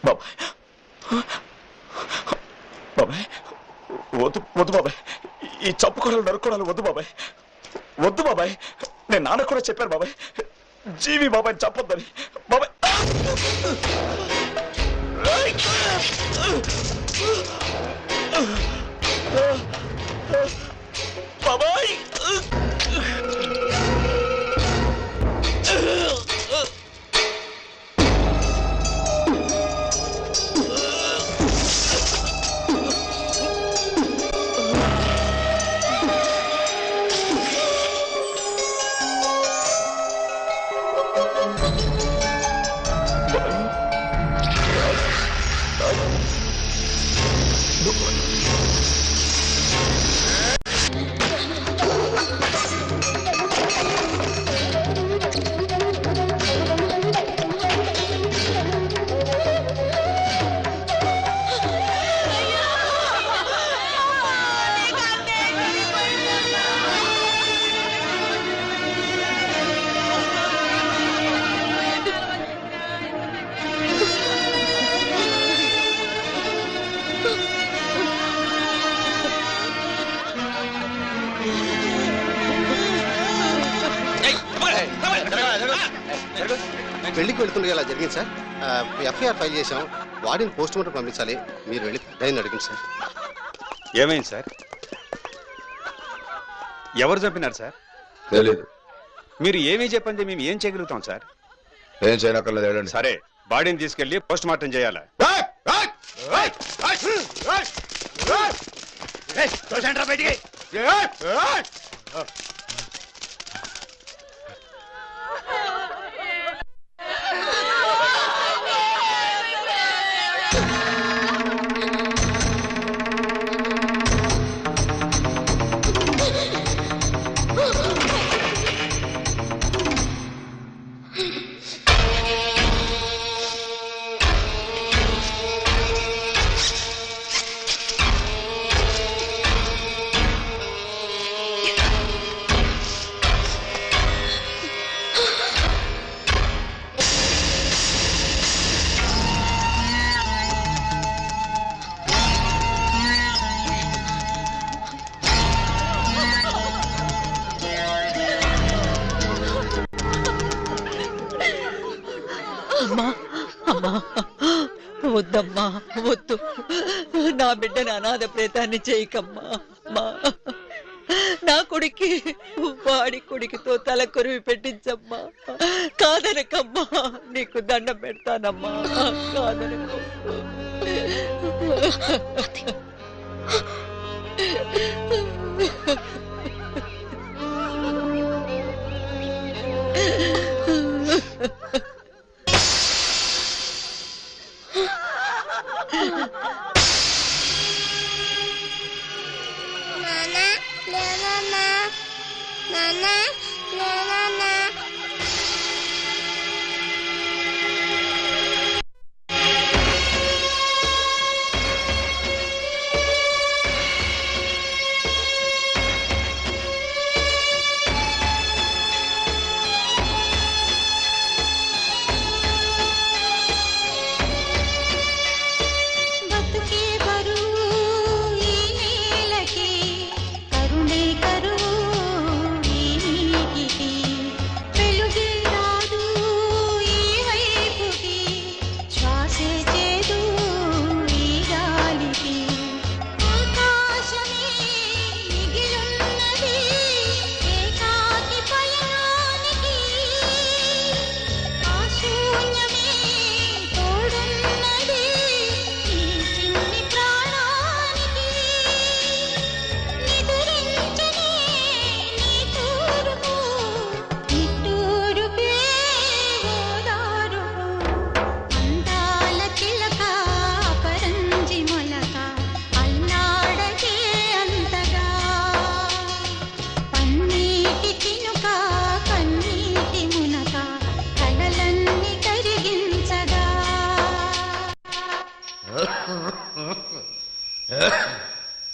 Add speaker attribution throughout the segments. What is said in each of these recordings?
Speaker 1: బాబాయ్ బాబాయ్ వద్దు వద్దు బాబాయ్, ఈ చంపుకోవడాలు నరుక్కోవడాలు వద్దు బాబాయ్, వద్దు బాబాయ్. నేను నాన్న కూడా చెప్పాను బాబాయ్, జీవి బాబాయ్ చంపొద్దని. బాబాయ్ బాబాయ్
Speaker 2: పెళ్లికి వెళ్తుండగా ఇలా జరిగింది సార్. ఎఫ్ఐఆర్ ఫైల్ చేశాం, వాడిని పోస్ట్ మార్టం పంపించాలి. మీరు వెళ్ళి దయని అడిగింది సార్.
Speaker 3: ఏమైంది సార్? ఎవరు చంపినారు సార్?
Speaker 4: తెలీదు.
Speaker 3: మీరు ఏమీ చెప్పండి, మేము ఏం చేయగలుగుతాం సార్?
Speaker 4: ఏం చేయనక్కర్లేదు.
Speaker 3: సరే, బాడీని తీసుకెళ్లి పోస్ట్ మార్టం చేయాలా?
Speaker 5: వద్దమ్మా వద్దు, నా బిడ్డను అనాథ ప్రేతాన్ని చేయకమ్మా. నా కొడుక్కి వాడి కొడుకుతో తల కొరివి పెట్టించమ్మా. కాదనకమ్మా, నీకు దండం పెడతానమ్మా, కాదనకు.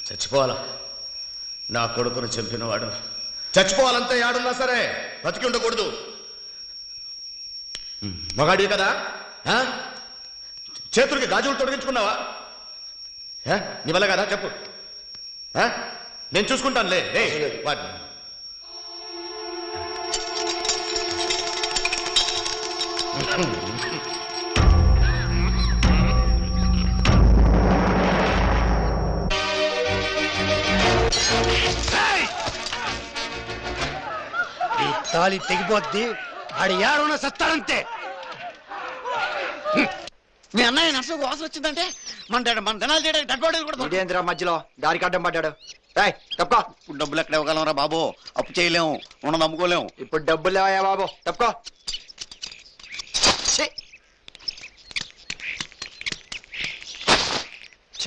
Speaker 6: చచ్చిపోవాలా? నా కొడుకును చంపినవాడు చచ్చిపోవాలంటే ఆడున్నా సరే బతికి ఉండకూడదు. మగాడి కదా, చేతులకి గాజులు తొడిగించుకున్నావా? నీ వల్ల కదా చెప్పు. నేను చూసుకుంటానులే. వాటిని
Speaker 7: తాళి తెగిపోద్ది. ఆడి ఏడున్న సత్తాడంతే.
Speaker 8: మీ అన్నయ్య నర్సు వాసన వచ్చిందంటే మన దినాలు చేయడానికి డడ్బాడీలు కూడా
Speaker 9: ఇదేంద్రా మధ్యలో దారికి అడ్డం పడ్డాడు. తప్పుకో.
Speaker 8: ఇప్పుడు డబ్బులు ఎక్కడ ఇవ్వగలం రా బాబు? అప్పు చేయలేము, ఉన్న నమ్ముకోలేము.
Speaker 9: ఇప్పుడు డబ్బులు లేవయ్యా బాబు, తప్పుకో. ఛీ! ఛ!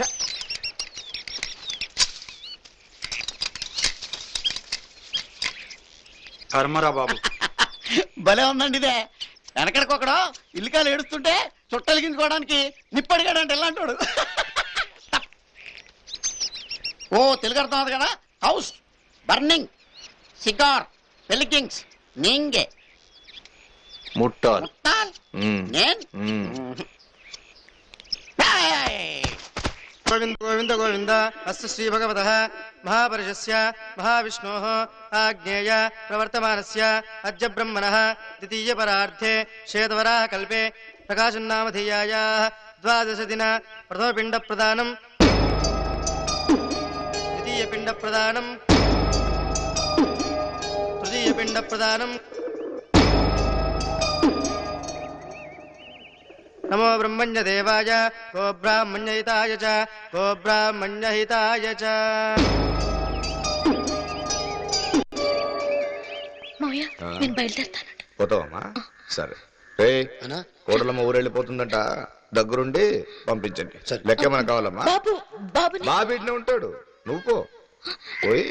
Speaker 9: కర్మరా బాబు.
Speaker 8: భలే ఉందండి ఇదే. వెనకడికొకడు ఇల్లుకాలు ఏడుస్తుంటే చుట్టలిగించుకోవడానికి నిప్పడిగాడంటే ఎలాంటి ఓ తెలుగు అర్థం అవుతుంది కదా. హౌస్ బర్నింగ్, సిగార్, పెలికింగ్స్, నింగే,
Speaker 4: ముట్టాలు.
Speaker 8: ముట్టాల్, నేను
Speaker 7: గోవింద గోవింద గోవింద. అస్య శ్రీ భగవత మహాపురుషస్య మహావిష్ణోః ఆజ్ఞేయ ప్రవర్తమానస్య అద్య బ్రహ్మణః ద్వితీయ పరార్థే శ్వేతవరాహ కల్పే ప్రకాశన్నామధేయాయాః ద్వాదశ దిన ప్రథమ పిండ ప్రదానం, ద్వితీయ పిండ ప్రదానం, తృతీయ పిండ ప్రదానం. నమో బ్రహ్మణ్య దేవాయ గో బ్రాహ్మణ్య హితాయ చ గో బ్రాహ్మణ్య హితాయ చ.
Speaker 10: నేను బయలుదేరుతాను.
Speaker 4: పోతావమ్మా? సరే. రే కోడలమ్మ ఊరెళ్ళిపోతుందంట, దగ్గరుండి పంపించండి. లెక్కేమన్నా కావాలమ్మా?
Speaker 10: బాబు బాబు
Speaker 4: బాబిడ్నే ఉంటాడు, నువ్వు పో. పోయి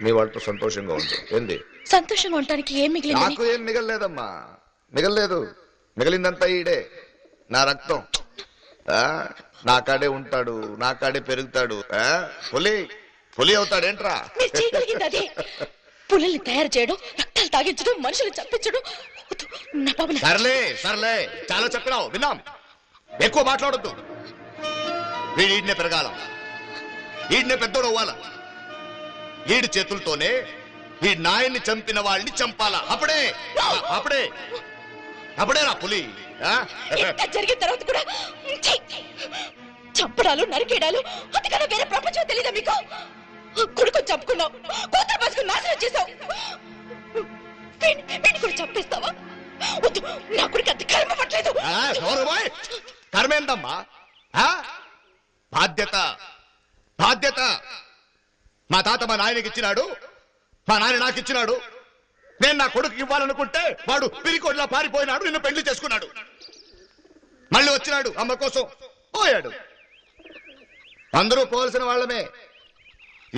Speaker 4: మీ వాళ్ళతో సంతోషంగా ఉండు. ఏంది?
Speaker 10: సంతోషంగా ఉండటానికి ఏం మిగిలింది?
Speaker 4: నాకు ఏం మిగలలేదమ్మా, మిగలలేదు. మిగిలిందంతా ఈడే, నా రక్తం. నా కాడే ఉంటాడు, నా కాడే పెరుగుతాడు. పులి పులి అవుతాడేంట్రా?
Speaker 10: మీరు చేయగలిగింది అదే. పుల్లల్ని తయారు చేయడం, రక్తాలు తాగించడం, మనుషులు చంపించడం. నా బాబు
Speaker 6: సర్లే సర్లే, చాలా చెప్పినావు, విన్నాం. ఎక్కువ మాట్లాడొద్దు. వీడినే పెరగాల, వీడినే పెద్దోడు అవ్వాల. వీడి చేతులతోనే ఈ నాయన్ని చంపిన వాళ్ళని చంపాలా. అప్పుడే అప్పుడే అప్పుడే నా పులి.
Speaker 10: ఇంత జరిగిన తర్వాత కూడా చంపడాలు, నరికేయడాలు, అంతకన్నా వేరే ప్రపంచం తెలీదా మీకు? కొడుకు చంపుకున్నావు, కూతురు బతుకు నాశనం చేసావు. వీడిని కూడా చంపేస్తావా? వద్దు, నా కొడుకు అంత కర్మ పట్టలేదు.
Speaker 6: కర్మేందమ్మా? బాధ్యత బాధ్యత. మా తాత మా నాయనకి ఇచ్చినాడు, మా నాయన నాకు ఇచ్చినాడు. నేను నా కొడుకు ఇవ్వాలనుకుంటే వాడు పిరికోడ్లా పారిపోయినాడు, నిన్ను పెళ్లి చేసుకున్నాడు. మళ్ళీ వచ్చినాడు, అమ్మ కోసం పోయాడు. అందరూ పోవలసిన వాళ్ళమే,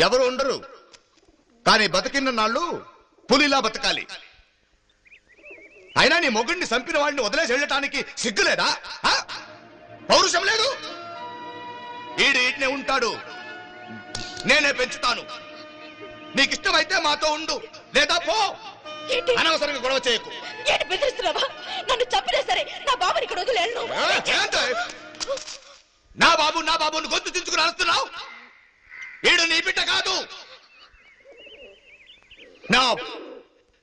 Speaker 6: ఎవరు ఉండరు. కానీ బతికిన నాళ్ళు పులిలా బతకాలి. అయినా నీ మొగుడిని చంపిన వాడిని వదిలేసి వెళ్ళటానికి సిగ్గులేదా? పౌరుషం లేదు. ఈడనే ఉంటాడు, నేనే పెంచుతాను. నీకిష్టమైతే మాతో ఉండు, లేదా పో. అనవసరంగా గొడవ చేయకు.
Speaker 10: ఏంటి బెదిరిస్తున్నావా? నన్ను చంపినా సరే నా బాబుని ఇక్కడ వదిలేను.
Speaker 6: నా బాబుని గొంతు దించుకుని అరుస్తున్నావు. ఈడు నీ బిడ్డ కాదు.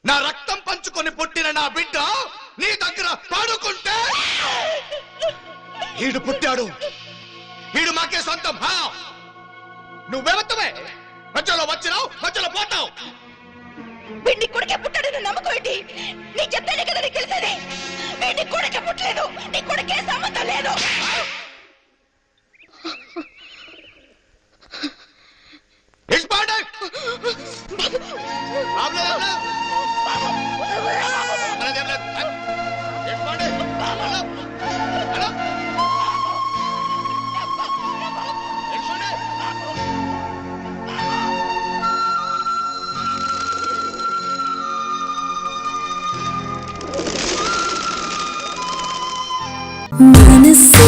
Speaker 6: నా రక్తం పంచుకొని పుట్టిన నా బిడ్డ నీ దగ్గర పాడుకుంటే ఈడు పుట్టాడు, ఈడు మాకే సొంతం. నువ్వెవత్తవే? మధ్యలో వచ్చినావు, మధ్యలో పోతావు.
Speaker 10: వీడిని కొడుకే పుట్టాడని నమ్మకం ఏంటి? నీ చెప్తేనే కదా నీకు తెలిసేది. వీడిని కొడుకే పుట్టలేదు, నీ కొడుకే సంబంధం లేదు.
Speaker 11: మనసే